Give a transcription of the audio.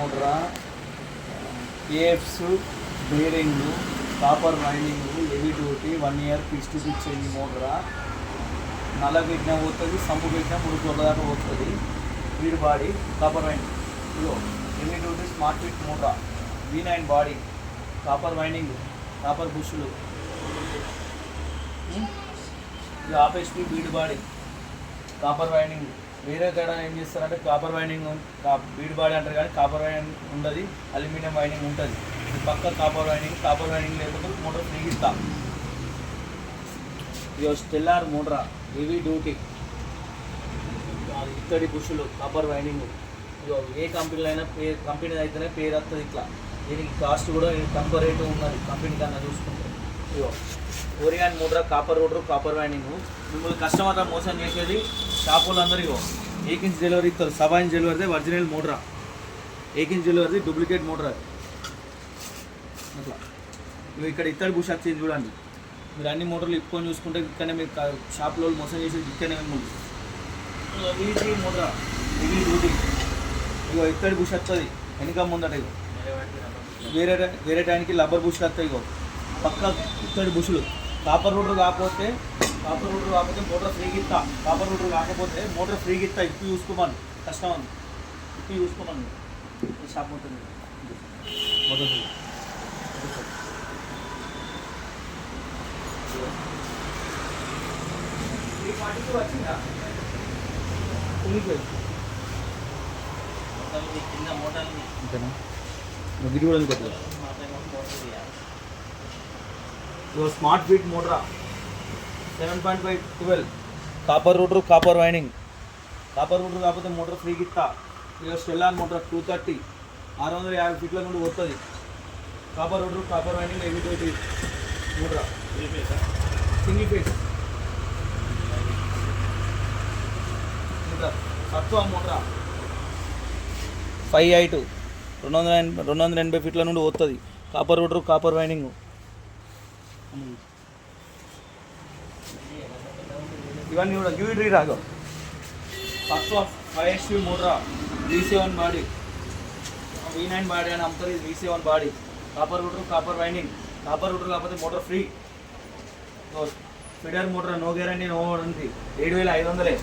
మోటరా, ఏఎఫ్స్, bearing, copper winding, heavy duty, 1 year fixed fix అయ్యి మోటరా. నల్ల పెట్టినా పోతుంది, సంపు పెట్టినా 3 ఫ్లోర్ల దాకా పోతుంది. Speed body, copper winding. ఇదో హెవీ డ్యూటీ స్మార్ట్ ఫిట్ మోటరా, V9 body, copper winding, copper బుష్లు. ఇది ఆపేసి బీడ్ బాడీ, కాపర్ వైండింగ్. వేరే తేడా ఏం చేస్తారంటే కాపర్ వైండింగ్ బీడ్ బాడీ అంటారు, కానీ కాపర్ వైండింగ్ ఉండదు, అల్యూమినియం వైండింగ్ ఉంటుంది. ఇది పక్క కాపర్ వైండింగ్ లేకపోతే మోటార్ ఫ్రీ ఇస్తా. ఇది స్టెల్లార్ మోటరా, హెవీ డ్యూటీ, ఇత్తడి బుషులు, కాపర్ వైండింగ్. ఇదో ఏ కంపెనీలో అయినా కంపెనీ అయితేనే పేరు వస్తుంది ఇట్లా. దీనికి కాస్ట్ కూడా తక్కువ రేటు ఉన్నది కంపెనీ కన్నా చూసుకుంటే. ఇదో ఓరియాన్ మోటరా, కాపర్ రోటర్, కాపర్ వైండింగ్. మిమ్మల్ని కస్టమర్ మోసం చేసేది షాప్ వాళ్ళందరికీ 1 ఇంచ్ డెలివరీ ఇస్తారు. 7 ఇంచ్ డెలివరీ ఒరిజినల్ మోటరా, 1 ఇంచ్ డెలివరీ డూప్లికేట్ మోటర్ అది. అట్లా ఇవి ఇక్కడ ఇత్తడి బుష్ వచ్చింది చూడండి. మీరు అన్ని మోటార్లు ఇప్పుకొని చూసుకుంటే ఇక్కడనే మీరు షాప్లో మోసం చేసేది ఇక్కడనే మిమ్మల్ని. వీటి మోటరా, హెవీ డ్యూటీ. ఇగో ఇత్తడి బుష్ వస్తుంది వెనక ముందట. ఇగో వేరే టైంకి లబ్బర్ బుష్లు వస్తాయి. ఇగో పక్క ఇత్తడి బుష్లు. కాపర్ రూటర్ కాకపోతే మోటార్ ఫ్రీగా ఇస్తా. కాపర్ రూటర్ కాకపోతే మోటార్ ఫ్రీగా ఇస్తా. ఇప్పి చూసుకోమని కస్టమర్, ఇప్పి చూసుకోమని షాప్ ఉంటుంది మోటార్ ఫ్రీ. వచ్చిందా కింద మోటార్ని గిరి కూడా కొట్టలేదు. స్మార్ట్ ఫిట్ మోటరా, 7.512, copper rotor, copper winding. Copper rotor కాకపోతే మోటార్ ఫ్రీకి ఇస్తా. ఇక స్టెల్లార్ మోటార్ 230, 650 ఫీట్ల నుండి వస్తుంది. Copper rotor, copper winding, heavy duty మోటరా, సింగిల్ ఫేస్. ఇంకా సత్వ మోటరా 5i2, 280 ఫీట్ల నుండి వస్తుంది. Copper rotor, copper winding. ఇవన్నీ కూడా యూటీ రాగో. ఫస్ట్ 5HP మోటరా, V7 బాడీ, V9 బాడీ అని అమ్ముతారు. ఇది V7 body, copper rotor, copper winding. Copper rotor కాకపోతే motor free. Feeder motor, no guarantee, no warranty, 7500.